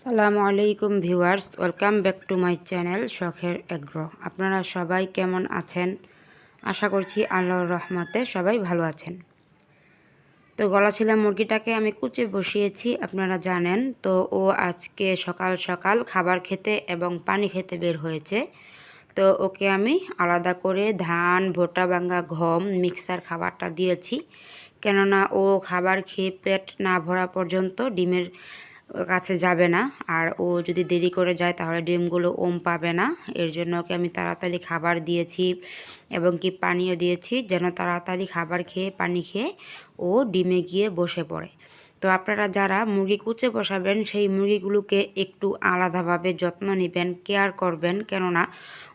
আসসালামু আলাইকুম viewers, welcome back to my channel শখের এগ্রো। আপনারা সবাই কেমন আছেন? আশা করছি আল্লাহর রহমতে সবাই ভালো আছেন। তো গলাছিলা মুরগিটাকে আমি কুচে বসিয়েছি, আপনারা জানেন। তো ও আজকে সকাল সকাল খাবার খেতে এবং পানি খেতে বের হয়েছে। তো ওকে আমি আলাদা করে ধান, ভুট্টা ভাঙা, গম মিক্সার খাবারটা দিয়েছি, কেননা ও খাবার খেয়ে পেট না ভরা পর্যন্ত ডিমের কাছে যাবে না। আর ও যদি দেরি করে যায় তাহলে ডিমগুলো পাবে না। এর জন্য ওকে আমি তাড়াতাড়ি খাবার দিয়েছি এবং কি পানিও দিয়েছি, যেন তাড়াতাড়ি খাবার খেয়ে পানি খেয়ে ও ডিমে গিয়ে বসে পড়ে। তো আপনারা যারা মুরগি কুচে বসাবেন সেই মুরগিগুলোকে একটু আলাদাভাবে যত্ন নেবেন, কেয়ার করবেন, কেননা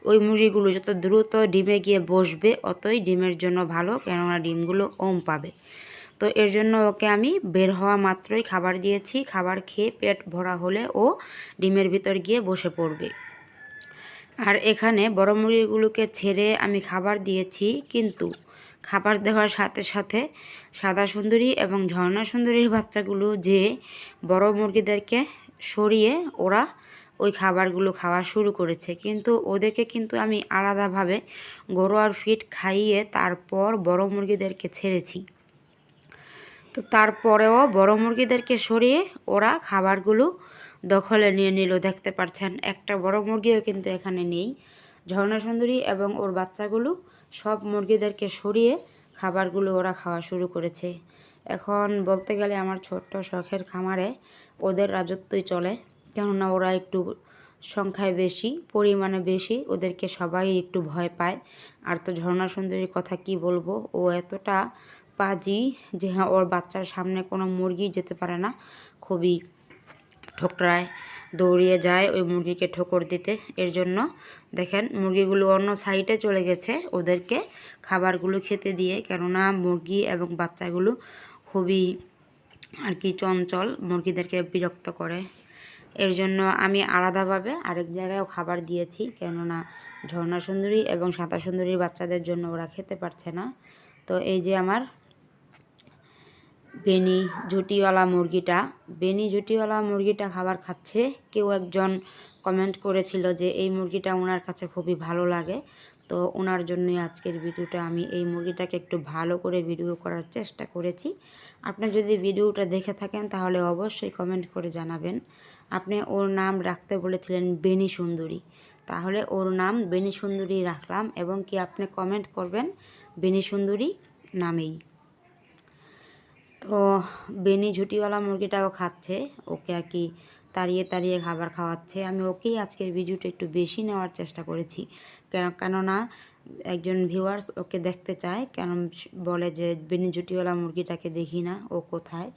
ওই মুরগিগুলো যত দ্রুত ডিমে গিয়ে বসবে অতই ডিমের জন্য ভালো, কেননা ডিমগুলো পাবে। তো এর জন্য ওকে আমি বের হওয়া মাত্রই খাবার দিয়েছি। খাবার খেয়ে পেট ভরা হলে ও ডিমের ভিতর গিয়ে বসে পড়বে। আর এখানে বড় মুরগিগুলোকে ছেড়ে আমি খাবার দিয়েছি, কিন্তু খাবার দেওয়ার সাথে সাথে সাদা সুন্দরী এবং ঝর্ণা সুন্দরীর বাচ্চাগুলো যে বড় মুরগিদেরকে সরিয়ে ওরা ওই খাবারগুলো খাওয়া শুরু করেছে। কিন্তু ওদেরকে কিন্তু আমি আলাদাভাবে ঘরোয়ার ফিড খাইয়ে তারপর বড় মুরগিদেরকে ছেড়েছি। তো তারপরেও বড় মুরগিদেরকে সরিয়ে ওরা খাবারগুলো দখলে নিয়ে নিল। দেখতে পাচ্ছেন একটা বড় মুরগিও কিন্তু এখানে নেই। ঝর্ণা সুন্দরী এবং ওর বাচ্চাগুলো সব মুরগিদেরকে সরিয়ে খাবারগুলো ওরা খাওয়া শুরু করেছে। এখন বলতে গেলে আমার ছোট্ট শখের খামারে ওদের রাজত্বই চলে, কেননা ওরা একটু সংখ্যায় বেশি, পরিমাণে বেশি, ওদেরকে সবাই একটু ভয় পায়। আর তো ঝর্ণা সুন্দরীর কথা কি বলবো, ও এতটা পাজি যে হ্যাঁ ওর বাচ্চার সামনে কোনো মুরগি যেতে পারে না, খুবই ঠোকরায়, দৌড়িয়ে যায় ওই মুরগিকে ঠোকর দিতে। এর জন্য দেখেন মুরগিগুলো অন্য সাইডে চলে গেছে ওদেরকে খাবারগুলো খেতে দিয়ে, কেননা মুরগি এবং বাচ্চাগুলো খুবই আর কি চঞ্চল, মুরগিদেরকে বিরক্ত করে। এর জন্য আমি আলাদাভাবে আরেক জায়গায়ও খাবার দিয়েছি, কেননা ঝর্ণা সুন্দরী এবং সাদা সুন্দরীর বাচ্চাদের জন্য ওরা খেতে পারছে না। তো এই যে আমার বেনি ঝুটিওয়ালা মুরগিটা খাবার খাচ্ছে। কেউ একজন কমেন্ট করেছিল যে এই মুরগিটা ওনার কাছে খুবই ভালো লাগে। তো ওনার জন্যই আজকের ভিডিওটা, আমি এই মুরগিটাকে একটু ভালো করে ভিডিও করার চেষ্টা করেছি। আপনি যদি ভিডিওটা দেখে থাকেন তাহলে অবশ্যই কমেন্ট করে জানাবেন। আপনি ওর নাম রাখতে বলেছিলেন বেনি সুন্দরী, তাহলে ওর নাম বেনি সুন্দরী রাখলাম, এবং কি আপনি কমেন্ট করবেন বেনি সুন্দরী নামেই। তো বেনি ঝুটিওয়ালা মুরগিটাও খাচ্ছে, ওকে আর কি তাড়িয়ে তাড়িয়ে খাবার খাওয়াচ্ছে। আমি ওকেই আজকের ভিডিওটা একটু বেশি নেওয়ার চেষ্টা করেছি, কেননা একজন ভিউয়ার্স ওকে দেখতে চায়, কেন বলে যে বেনি ঝুটিওয়ালা মুরগিটাকে দেখি না, ও কোথায়।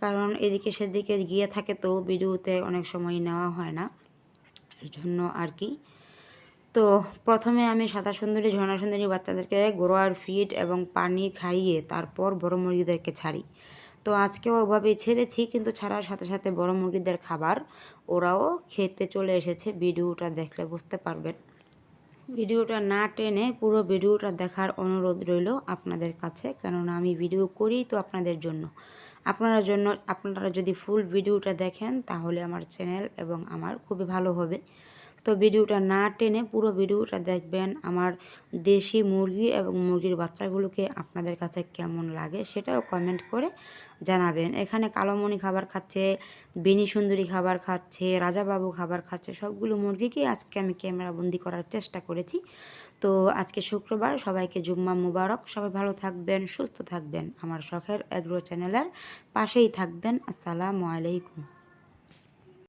কারণ এদিকে সেদিকে গিয়ে থাকে তো ভিডিওতে অনেক সময় নেওয়া হয় না, এর জন্য আর কি। তো প্রথমে আমি সাদা সুন্দরী, ঝর্ণা সুন্দরী বাচ্চাদেরকে ঘরোয়ার ফিড এবং পানি খাইয়ে তারপর বড় মুরগিদেরকে ছাড়ি। তো আজকেও ওভাবেই ছেড়েছি, কিন্তু ছাড়ার সাথে সাথে বড় মুরগিদের খাবার ওরাও খেতে চলে এসেছে। ভিডিওটা দেখলে বুঝতে পারবেন। ভিডিওটা না টেনে পুরো ভিডিওটা দেখার অনুরোধ রইল আপনাদের কাছে, কেননা আমি ভিডিও করি তো আপনাদের জন্য। আপনারা যদি ফুল ভিডিওটা দেখেন তাহলে আমার চ্যানেল এবং আমার খুবই ভালো হবে। তো ভিডিওটা না টেনে পুরো ভিডিওটা দেখবেন। আমার দেশি মুরগি এবং মুরগির বাচ্চাগুলোকে আপনাদের কাছে কেমন লাগে সেটাও কমেন্ট করে জানাবেন। এখানে কালোমণি খাবার খাচ্ছে, বেনি সুন্দরী খাবার খাচ্ছে, রাজাবাবু খাবার খাচ্ছে, সবগুলো মুরগিকেই আজকে আমি ক্যামেরাবন্দি করার চেষ্টা করেছি। তো আজকে শুক্রবার, সবাইকে জুম্মা মুবারক। সবাই ভালো থাকবেন, সুস্থ থাকবেন, আমার শখের এগ্রো চ্যানেলের পাশেই থাকবেন। আসসালামু আলাইকুম।